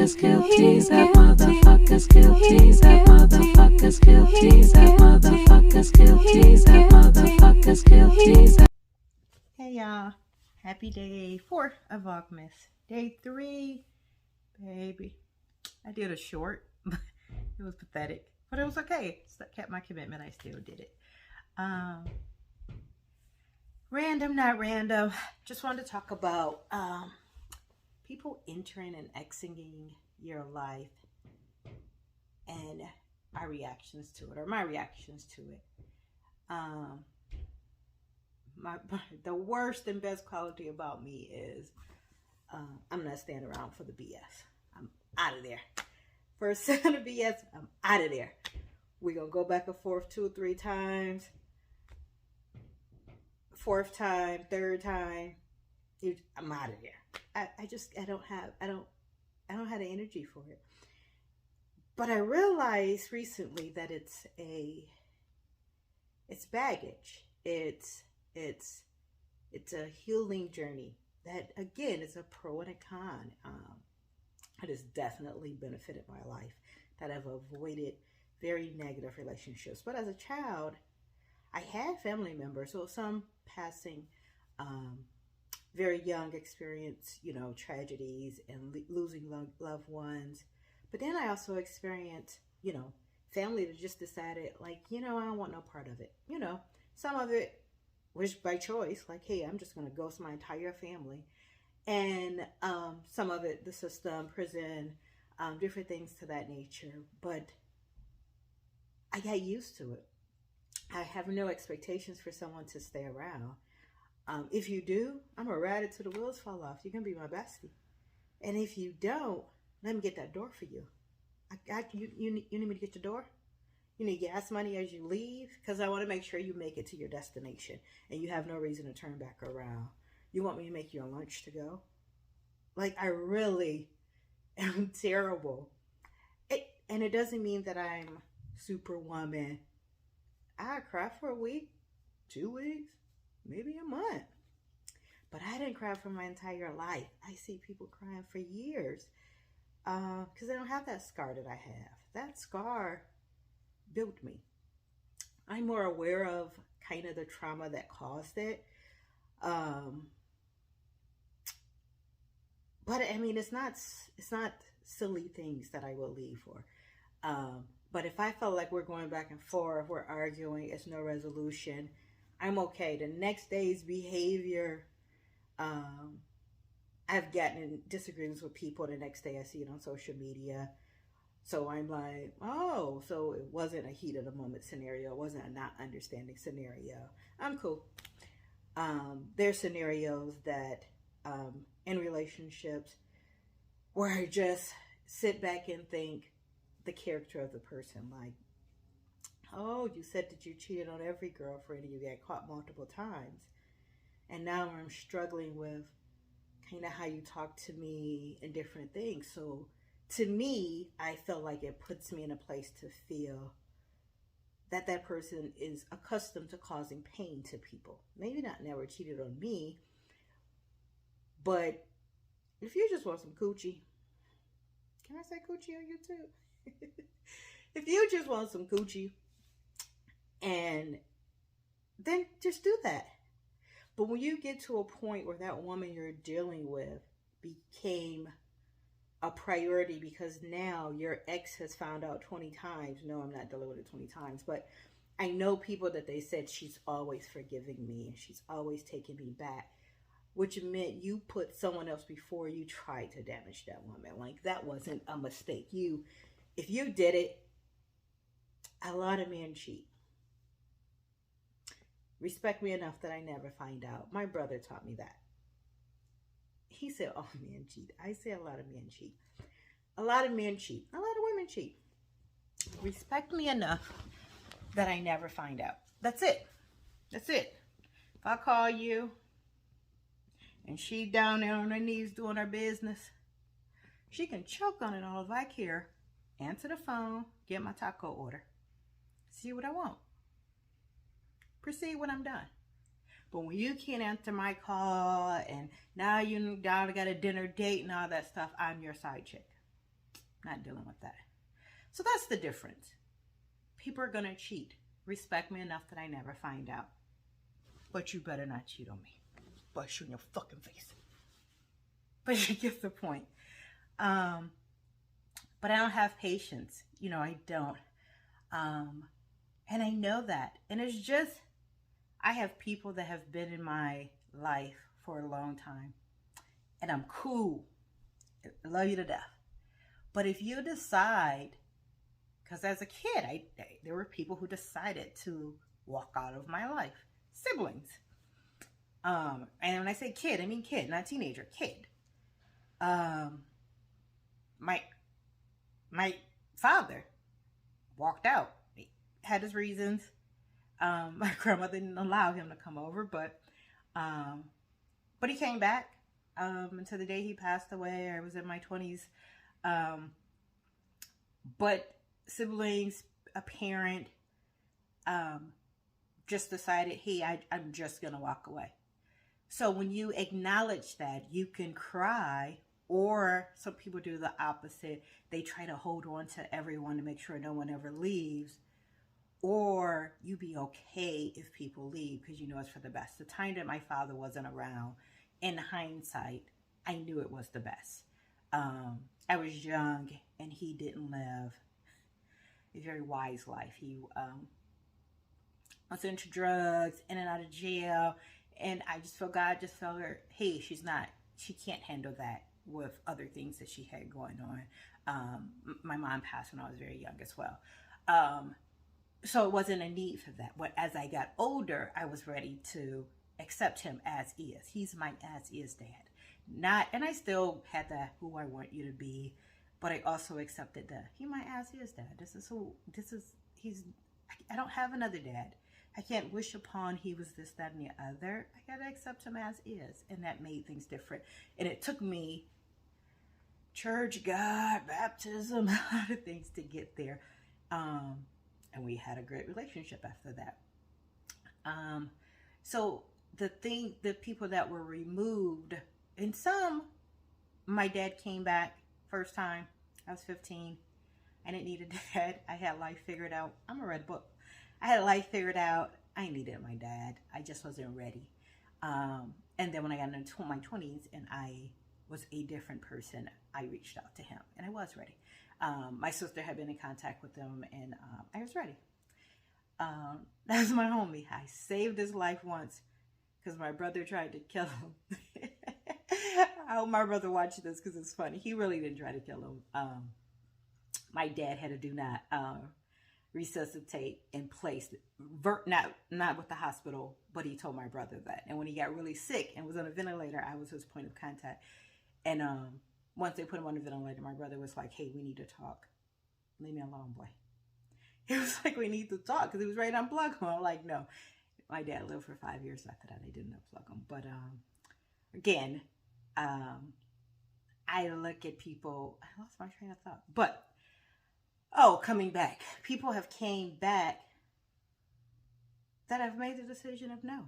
motherfuckers guilty. That motherfuckers guilty. That motherfuckers guilty. That motherfuckers guilty. That motherfuckers guilty. Hey y'all, happy day 4 of Vlogmas. Day 3, baby. I did a short, but it was pathetic, but it was okay. I kept my commitment. I still did it. Random, not random. Just wanted to talk about people entering and exiting your life and our reactions to it, or my reactions to it. The worst and best quality about me is I'm not standing around for the BS. I'm out of there. First set of BS, I'm out of there. We're going to go back and forth 2 or 3 times. 4th time, 3rd time, I'm out of there. I don't have the energy for it. But I realized recently that it's baggage. It's a healing journey that, again, is a pro and a con. It has definitely benefited my life, that I've avoided very negative relationships. But as a child, I had family members, so some passing, very young experience, tragedies and losing loved ones. But then I also experienced, family that just decided, like, I don't want no part of it. Some of it was by choice, like, hey, I'm just going to ghost my entire family. And some of it, the system, prison, different things to that nature. But I got used to it. I have no expectations for someone to stay around. If you do, I'm going to ride it till the wheels fall off. You're going to be my bestie. And if you don't, let me get that door for you. You need me to get your door? You need gas money as you leave? Because I want to make sure you make it to your destination and you have no reason to turn back around. You want me to make you a lunch to go? Like, I really am terrible. And it doesn't mean that I'm superwoman. I cry for a week, 2 weeks, maybe a month. But I didn't cry for my entire life. I see people crying for years because they don't have that scar that I have. That scar built me. I'm more aware of kind of the trauma that caused it. But I mean, it's not silly things that I will leave for. But if I felt like we're going back and forth, we're arguing, it's no resolution, I'm okay. The next day's behavior, I've gotten in disagreements with people. The next day I see it on social media. So I'm like, oh, so it wasn't a heat of the moment scenario. It wasn't a not understanding scenario. I'm cool. There's scenarios that in relationships where I just sit back and think the character of the person. Like, oh, you said that you cheated on every girlfriend and you got caught multiple times. And now I'm struggling with kind of how you talk to me and different things. So to me, I feel like it puts me in a place to feel that that person is accustomed to causing pain to people. Maybe not never cheated on me, but if you just want some coochie, can I say coochie on YouTube? If you just want some coochie, and then just do that. But when you get to a point where that woman you're dealing with became a priority because now your ex has found out 20 times. No, I'm not dealing with it 20 times, but I know people that they said she's always forgiving me and she's always taking me back, which meant you put someone else before you tried to damage that woman. Like, that wasn't a mistake. If you did it, a lot of men cheat. Respect me enough that I never find out. My brother taught me that. He said all men cheat. I say a lot of men cheat. A lot of men cheat. A lot of women cheat. Respect me enough that I never find out. That's it. That's it. If I call you and she down there on her knees doing her business, she can choke on it all if I care. Answer the phone, get my taco order. See what I want. Proceed when I'm done. But when you can't answer my call and now you got a dinner date and all that stuff, I'm your side chick. Not dealing with that. So that's the difference. People are going to cheat. Respect me enough that I never find out. But you better not cheat on me. Bust you in your fucking face. But you get the point. But I don't have patience. You know, I don't. And I know that. And it's just, I have people that have been in my life for a long time. And I'm cool. I love you to death. But if you decide, because as a kid, there were people who decided to walk out of my life. Siblings. And when I say kid, I mean kid, not teenager, kid. My father walked out. He had his reasons. My grandmother didn't allow him to come over, but he came back until the day he passed away. I was in my 20s. But siblings, a parent, just decided, hey, I'm just going to walk away. So when you acknowledge that, you can cry, or some people do the opposite. They try to hold on to everyone to make sure no one ever leaves. Or you be okay if people leave because you know it's for the best. The time that my father wasn't around, in hindsight, I knew it was the best. I was young and he didn't live a very wise life. He was into drugs, in and out of jail. And I just felt God just felt her, hey, she can't handle that with other things that she had going on. My mom passed when I was very young as well. So it wasn't a need for that. But as I got older, I was ready to accept him as is. He's my as is dad. And I still had that who I want you to be, but I also accepted that he my as is dad. I don't have another dad. I can't wish upon he was this, that, and the other. I gotta accept him as is. And that made things different. And it took me church, God, baptism, a lot of things to get there. And we had a great relationship after that. So the people that were removed, and some, my dad came back first time. I was 15. I didn't need a dad. I had life figured out. I'm a red book. I had life figured out. I needed my dad. I just wasn't ready. And then when I got into my 20s and I was a different person, I reached out to him and I was ready. My sister had been in contact with him and I was ready. That's my homie. I saved his life once because my brother tried to kill him. I hope my brother watched this because it's funny. He really didn't try to kill him. My dad had to do not resuscitate in place, not with the hospital, but he told my brother that. And when he got really sick and was on a ventilator, I was his point of contact. And once they put him on the ventilator, my brother was like, hey, we need to talk. Leave me alone, boy. He was like, we need to talk, because he was ready to unplug him. I'm like, no. My dad lived for 5 years after that. I didn't unplug him. But again, I look at people. I lost my train of thought. But, coming back. People have came back that have made the decision of no.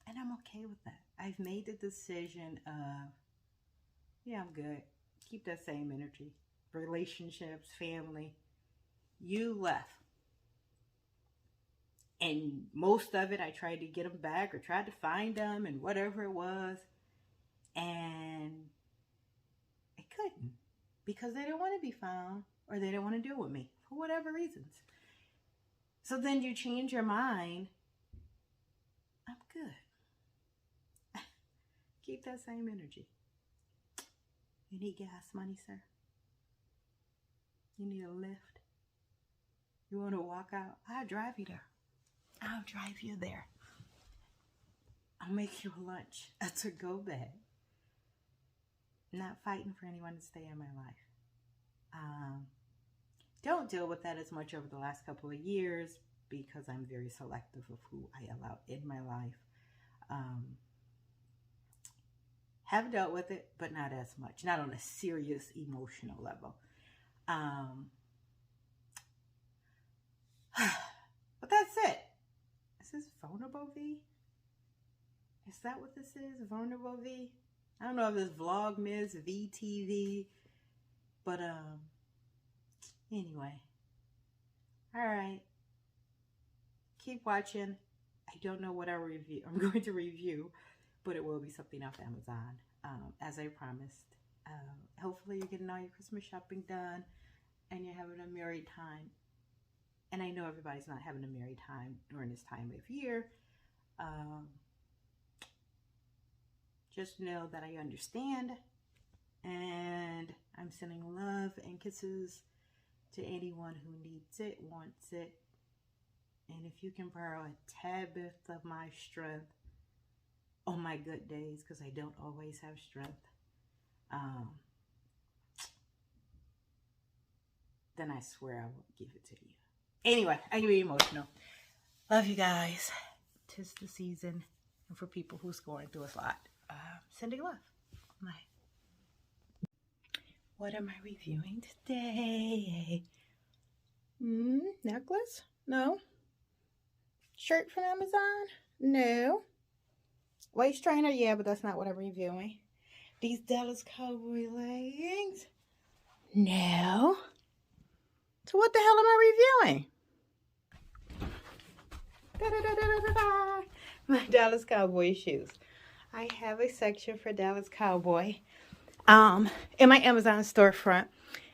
And I'm okay with that. I've made the decision of, yeah, I'm good. Keep that same energy. Relationships, family. You left. And most of it, I tried to get them back or tried to find them and whatever it was. And I couldn't. Because they didn't want to be found or they didn't want to deal with me for whatever reasons. So then you change your mind. I'm good. Keep that same energy. You need gas money, sir? You need a lift? You want to walk out? I'll drive you there. I'll drive you there. I'll make you a lunch, a to-go bag. Not fighting for anyone to stay in my life. Don't deal with that as much over the last couple of years because I'm very selective of who I allow in my life. Have dealt with it, but not as much. Not on a serious emotional level. But that's it. Is this Vulnerable V? Is that what this is? Vulnerable V? I don't know if it's Vlogmas, VTV. But anyway, all right. Keep watching. I don't know what I'm going to review, but it will be something off Amazon, as I promised. Hopefully you're getting all your Christmas shopping done and you're having a merry time. And I know everybody's not having a merry time during this time of year. Just know that I understand, and I'm sending love and kisses to anyone who needs it, wants it. And if you can borrow a tad bit of my strength on my good days, because I don't always have strength, then I swear I will give it to you. Anyway, I can be emotional. Love you guys. 'Tis the season, and for people who's going through a lot, sending love. Bye. What am I reviewing today? Necklace? No. Shirt from Amazon? No. Waist trainer? Yeah, but that's not what I'm reviewing. These Dallas Cowboy leggings? No. So what the hell am I reviewing? My Dallas Cowboy shoes. I have a section for Dallas Cowboy in my Amazon storefront,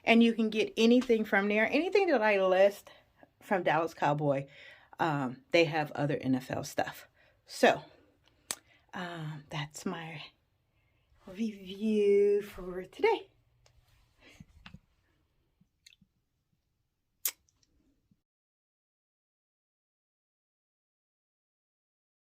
and you can get anything from there. Anything that I list from Dallas Cowboy, they have other NFL stuff. So that's my review for today.